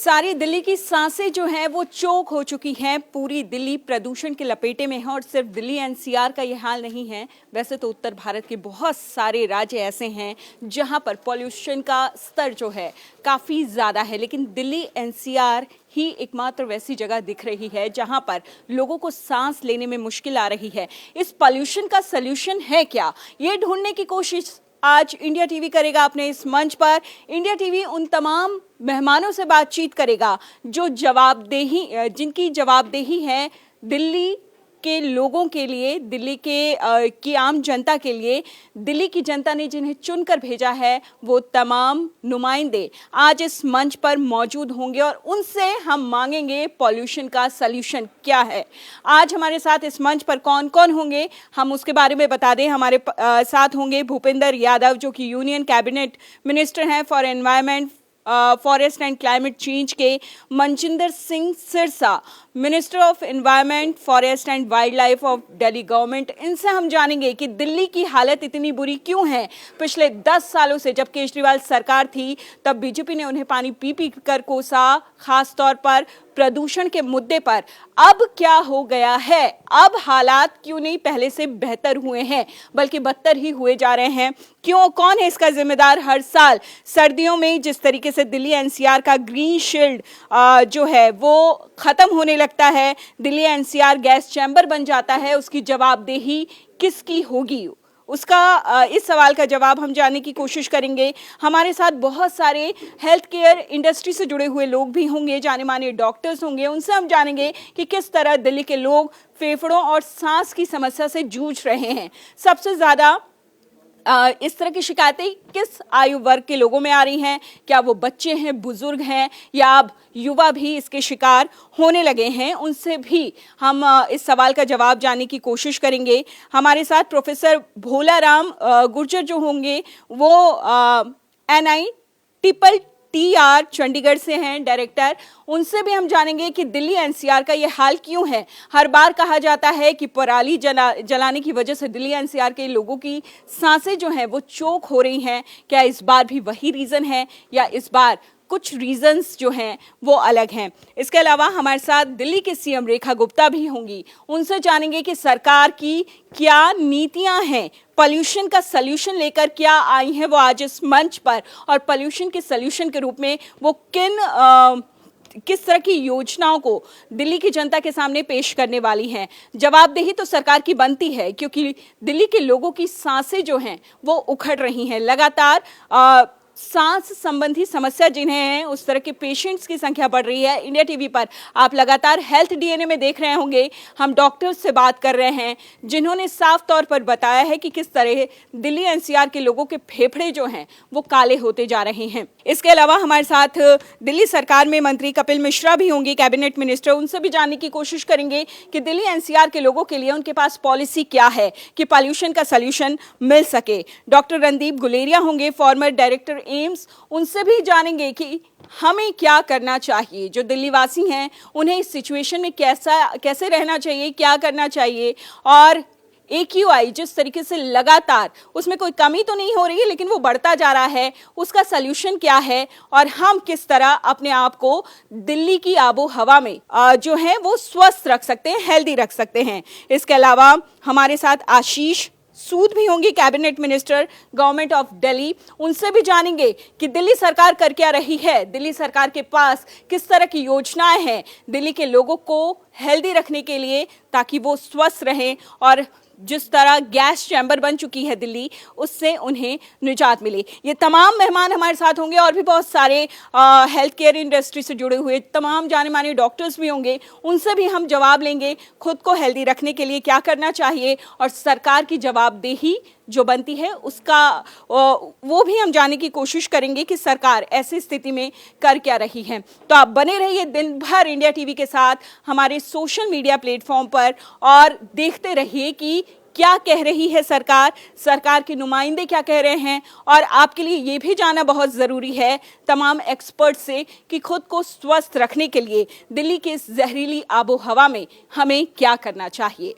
सारी दिल्ली की सांसें जो हैं वो चोक हो चुकी हैं। पूरी दिल्ली प्रदूषण के लपेटे में है और सिर्फ दिल्ली एनसीआर का ये हाल नहीं है। वैसे तो उत्तर भारत के बहुत सारे राज्य ऐसे हैं जहां पर पॉल्यूशन का स्तर जो है काफ़ी ज़्यादा है, लेकिन दिल्ली एनसीआर ही एकमात्र वैसी जगह दिख रही है जहां पर लोगों को सांस लेने में मुश्किल आ रही है। इस पॉल्यूशन का सल्यूशन है क्या, ये ढूंढने की कोशिश आज इंडिया टीवी करेगा। अपने इस मंच पर इंडिया टीवी उन तमाम मेहमानों से बातचीत करेगा जो जिनकी जवाबदेही है दिल्ली के लोगों के लिए, दिल्ली की आम जनता के लिए। दिल्ली की जनता ने जिन्हें चुनकर भेजा है वो तमाम नुमाइंदे आज इस मंच पर मौजूद होंगे और उनसे हम मांगेंगे पॉल्यूशन का सल्यूशन क्या है। आज हमारे साथ इस मंच पर कौन कौन होंगे हम उसके बारे में बता दें। हमारे साथ होंगे भूपेंद्र यादव जो कि यूनियन कैबिनेट मिनिस्टर हैं for environment, forest and climate change के। Manjinder Singh Sirsa, minister of environment, forest and wildlife of Delhi government. इनसे हम जानेंगे कि दिल्ली की हालत इतनी बुरी क्यों है। पिछले 10 सालों से जब केजरीवाल सरकार थी तब बीजेपी ने उन्हें पानी पी पी कर कोसा, खास तौर पर प्रदूषण के मुद्दे पर। अब क्या हो गया है, अब हालात क्यों नहीं पहले से बेहतर हुए हैं बल्कि बदतर ही हुए जा रहे हैं। क्यों, कौन है इसका जिम्मेदार। हर साल सर्दियों में जिस तरीके से दिल्ली एनसीआर का ग्रीन शील्ड जो है वो खत्म होने लगता है, दिल्ली एनसीआर गैस चैम्बर बन जाता है, उसकी जवाबदेही किसकी होगी, उसका इस सवाल का जवाब हम जानने की कोशिश करेंगे। हमारे साथ बहुत सारे हेल्थ केयर इंडस्ट्री से जुड़े हुए लोग भी होंगे, जाने माने डॉक्टर्स होंगे। उनसे हम जानेंगे कि किस तरह दिल्ली के लोग फेफड़ों और सांस की समस्या से जूझ रहे हैं। सबसे ज़्यादा इस तरह की शिकायतें किस आयु वर्ग के लोगों में आ रही हैं, क्या वो बच्चे हैं, बुजुर्ग हैं या अब युवा भी इसके शिकार होने लगे हैं। उनसे भी हम इस सवाल का जवाब जानने की कोशिश करेंगे। हमारे साथ प्रोफेसर भोलाराम गुर्जर जो होंगे वो NITTR चंडीगढ़ से हैं डायरेक्टर। उनसे भी हम जानेंगे कि दिल्ली एनसीआर का ये हाल क्यों है। हर बार कहा जाता है कि पराली जलाने की वजह से दिल्ली एनसीआर के लोगों की सांसें जो हैं वो चोक हो रही हैं। क्या इस बार भी वही रीज़न है या इस बार कुछ रीजंस जो हैं वो अलग हैं। इसके अलावा हमारे साथ दिल्ली के सीएम रेखा गुप्ता भी होंगी। उनसे जानेंगे कि सरकार की क्या नीतियां हैं, पॉल्यूशन का सल्यूशन लेकर क्या आई हैं वो आज इस मंच पर, और पॉल्यूशन के सल्यूशन के रूप में वो किस तरह की योजनाओं को दिल्ली की जनता के सामने पेश करने वाली हैं। जवाबदेही तो सरकार की बनती है क्योंकि दिल्ली के लोगों की सांसें जो हैं वो उखड़ रही हैं। लगातार सांस संबंधी समस्या जिन्हें हैं उस तरह के पेशेंट्स की संख्या बढ़ रही है। इंडिया टीवी पर आप लगातार हेल्थ डीएनए में देख रहे होंगे, हम डॉक्टर्स से बात कर रहे हैं जिन्होंने साफ तौर पर बताया है कि किस तरह दिल्ली एनसीआर के लोगों के फेफड़े जो हैं वो काले होते जा रहे हैं। इसके अलावा हमारे साथ दिल्ली सरकार में मंत्री कपिल मिश्रा भी होंगे, कैबिनेट मिनिस्टर। उनसे भी जानने की कोशिश करेंगे कि दिल्ली एनसीआर के लोगों के लिए उनके पास पॉलिसी क्या है कि पॉल्यूशन का सल्यूशन मिल सके। डॉक्टर रणदीप गुलेरिया होंगे, फॉर्मर डायरेक्टर एम्स। उनसे भी जानेंगे कि हमें क्या करना चाहिए, जो दिल्ली वासी हैं उन्हें इस सिचुएशन में कैसे रहना चाहिए, क्या करना चाहिए। और AQI जिस तरीके से लगातार उसमें कोई कमी तो नहीं हो रही है लेकिन वो बढ़ता जा रहा है, उसका सल्यूशन क्या है और हम किस तरह अपने आप को दिल्ली की आबो हवा में जो है वो स्वस्थ रख सकते हैं, हेल्दी रख सकते हैं। इसके अलावा हमारे साथ आशीष सूद भी होंगी, cabinet minister, government of Delhi. उनसे भी जानेंगे कि दिल्ली सरकार कर क्या रही है, दिल्ली सरकार के पास किस तरह की योजनाएं हैं दिल्ली के लोगों को हेल्दी रखने के लिए ताकि वो स्वस्थ रहें और जिस तरह गैस चैम्बर बन चुकी है दिल्ली उससे उन्हें निजात मिले। ये तमाम मेहमान हमारे साथ होंगे और भी बहुत सारे हेल्थ केयर इंडस्ट्री से जुड़े हुए तमाम जाने माने डॉक्टर्स भी होंगे। उनसे भी हम जवाब लेंगे खुद को हेल्दी रखने के लिए क्या करना चाहिए और सरकार की जवाबदेही जो बनती है उसका वो भी हम जानने की कोशिश करेंगे कि सरकार ऐसी स्थिति में कर क्या रही है। तो आप बने रहिए दिन भर इंडिया टीवी के साथ हमारे सोशल मीडिया प्लेटफॉर्म पर और देखते रहिए कि क्या कह रही है सरकार, सरकार के नुमाइंदे क्या कह रहे हैं। और आपके लिए ये भी जानना बहुत ज़रूरी है तमाम एक्सपर्ट से कि खुद को स्वस्थ रखने के लिए दिल्ली के इस जहरीली आबो हवा में हमें क्या करना चाहिए।